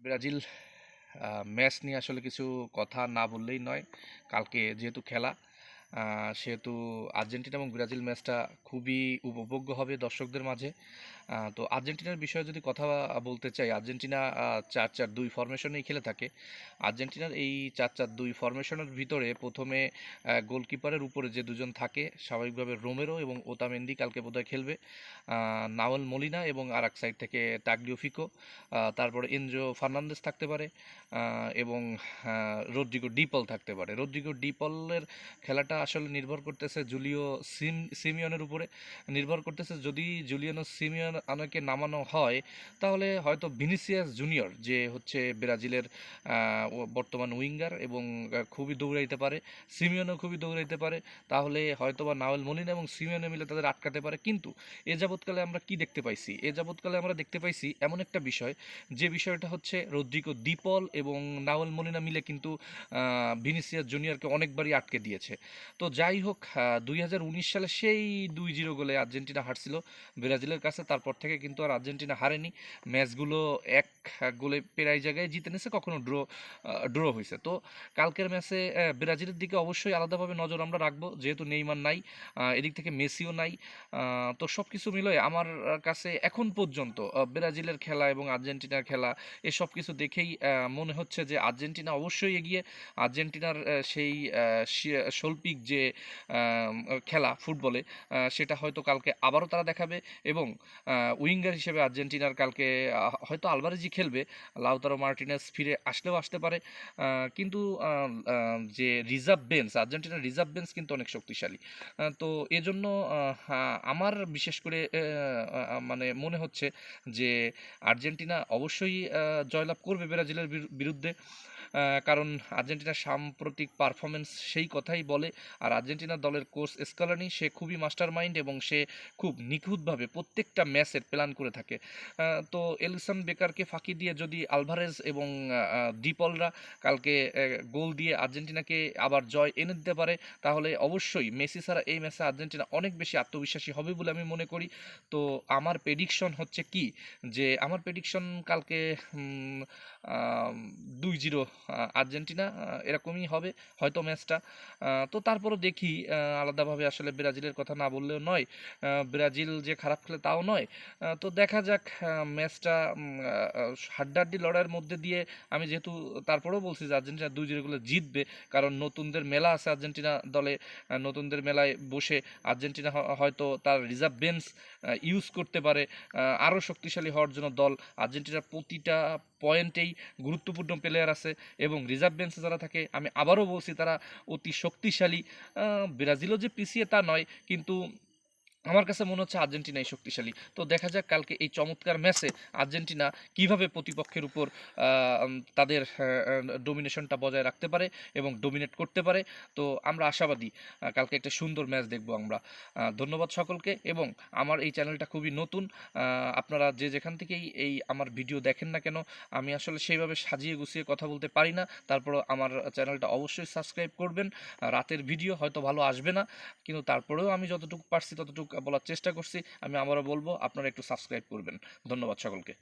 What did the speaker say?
Brazil match নিয়ে আসলে কিছু কথা না বললেই নয়। কালকে যেহেতু খেলা, সেহেতু আর্জেন্টিনা এবং ব্রাজিল ম্যাচটা খুবই উপভোগ্য হবে দর্শকদের মাঝে। তো আর্জেন্টিনার বিষয়ে যদি কথা বলতে চাই, আর্জেন্টিনা 4-4-2 ফরমেশনেই খেলে থাকে। আর্জেন্টিনার এই 4-4-2 ফরমেশনের ভিতরে প্রথমে গোলকিপারের উপরে যে দুজন থাকে স্বাভাবিকভাবে রোমেরো এবং ওতামেন্দি কালকে বোধহয় খেলবে, নাওয়েল মলিনা এবং আর এক সাইড থেকে তাগলিওফিকো, তারপরে এনজো ফার্নান্দেস থাকতে পারে, এবং রদ্রিগো ডিপল থাকতে পারে। রদ্রিগো ডিপলের খেলাটা আসলে নির্ভর করতেছে জুলিও সিমিওনের উপরে, নির্ভর করতেছে। যদি জুলিয়ানো সিমিওনকে নামানো হয় তাহলে হয়তো ভিনিসিয়াস জুনিয়র, যে হচ্ছে ব্রাজিলের বর্তমান উইঙ্গার এবং খুবই দৌড়াইতে পারে, সিমিওনও খুবই দৌড়াইতে পারে, তাহলে হয়তো বা নাওয়েল মলিনা এবং সিমিওনে মিলে তাদের আটকাতে পারে। কিন্তু এ যাবৎকালে আমরা কি দেখতে পাইছি? এ যাবৎকালে আমরা দেখতে পাইছি এমন একটা বিষয়, যে বিষয়টা হচ্ছে রদ্রিগো ডিপল এবং নাওয়েল মলিনা মিলে কিন্তু ভিনিসিয়াস জুনিয়রকে অনেকবারই আটকে দিয়েছে। তো যাই হোক, 2019 সালে সেই 2-0 গোলে আর্জেন্টিনা হারছিল ব্রাজিলের কাছে। তারপর থেকে কিন্তু আর আর্জেন্টিনা হারেনি। ম্যাচগুলো এক গোলে প্রায় জায়গায় জিতে নিয়েছে, কখনো ড্র হয়েছে। তো কালকের ম্যাচে ব্রাজিলের দিকে অবশ্যই আলাদাভাবে নজর আমরা রাখবো, যেহেতু নেইমার নাই, এদিক থেকে মেসিও নাই। তো সব কিছু মিলিয়ে আমার কাছে এখন পর্যন্ত ব্রাজিলের খেলা এবং আর্জেন্টিনার খেলা এসব কিছু দেখেই মনে হচ্ছে যে আর্জেন্টিনা অবশ্যই এগিয়ে। আর্জেন্টিনার সেই শৈল্পিক যে খেলা ফুটবলে, সেটা হয়তো কালকে আবারও তারা দেখাবে। এবং উইঙ্গার হিসেবে আর্জেন্টিনার কালকে হয়তো আলভারেজই খেলবে, লাউতারো মার্টিনেজ ফিরে আসলেও আসতে পারে। কিন্তু যে রিজার্ভ বেঞ্চ, আর্জেন্টিনার রিজার্ভ বেঞ্চ কিন্তু অনেক শক্তিশালী। তো এজন্য আমার বিশেষ করে মানে মনে হচ্ছে যে আর্জেন্টিনা অবশ্যই জয়লাভ করবে ব্রাজিলের বিরুদ্ধে। কারণ আর্জেন্টিনার সাম্প্রতিক পারফরমেন্স সেই কথাই বলে। আর আর্জেন্টিনার দলের কোচ স্কালানি, সে খুবই মাস্টার মাইন্ড এবং সে খুব নিখুঁতভাবে প্রত্যেকটা ম্যাচের প্ল্যান করে থাকে। তো এলিসন বেকারকে ফাঁকি দিয়ে যদি আলভারেজ এবং ডিপলরা কালকে গোল দিয়ে আর্জেন্টিনাকে আবার জয় এনে দিতে পারে, তাহলে অবশ্যই মেসি ছাড়া এই ম্যাচে আর্জেন্টিনা অনেক বেশি আত্মবিশ্বাসী হবে বলে আমি মনে করি। তো আমার প্রেডিকশন হচ্ছে কি, যে আমার প্রেডিকশন কালকে 2-0 আর্জেন্টিনা, এরকমই হবে হয়তো ম্যাচটা। তো তারপরও দেখি, আলাদাভাবে আসলে ব্রাজিলের কথা না বললেও নয়। ব্রাজিল যে খারাপ খেলে তাও নয়। তো দেখা যাক ম্যাচটা হাড্ডাহাড্ডি লড়াইয়ের মধ্যে দিয়ে। আমি যেহেতু তারপরেও বলছি যে আর্জেন্টিনা 2-0 গুলো জিতবে, কারণ নতুনদের মেলা আছে আর্জেন্টিনা দলে। নতুনদের মেলায় বসে আর্জেন্টিনা হয়তো তার রিজার্ভ বেঞ্চ ইউজ করতে পারে আরও শক্তিশালী হওয়ার জন্য। দল আর্জেন্টিনার প্রতিটা পয়েন্টেই গুরুত্বপূর্ণ প্লেয়ার আছে এবং রিজার্ভ বেঞ্চে যারা থাকে, আমি আবারও বলছি, তারা অতি শক্তিশালী। ব্রাজিলও যে পিছিয়ে তা নয়, কিন্তু আমার কাছে মনে হচ্ছে আর্জেন্টিনাই শক্তিশালী। তো দেখা যাক কালকে এই চমৎকার ম্যাচে আর্জেন্টিনা কিভাবে প্রতিপক্ষের উপর তাদের ডোমিনেশনটা বজায় রাখতে পারে এবং ডোমিনেট করতে পারে। তো আমরা আশাবাদী কালকে একটা সুন্দর ম্যাচ দেখব আমরা। ধন্যবাদ সকলকে। এবং আমার এই চ্যানেলটা খুবই নতুন, আপনারা যে যেখান থেকেই এই আমার ভিডিও দেখেন না কেন, আমি আসলে সেইভাবে সাজিয়ে গুছিয়ে কথা বলতে পারি না। তারপরও আমার চ্যানেলটা অবশ্যই সাবস্ক্রাইব করবেন। রাতের ভিডিও হয়তো ভালো আসবে না, কিন্তু তারপরেও আমি যতটুকু পারছি ততটুকু বলার চেষ্টা করছি। আমি আবারও বলবো, আপনারা একটু সাবস্ক্রাইব করবেন। ধন্যবাদ সকলকে।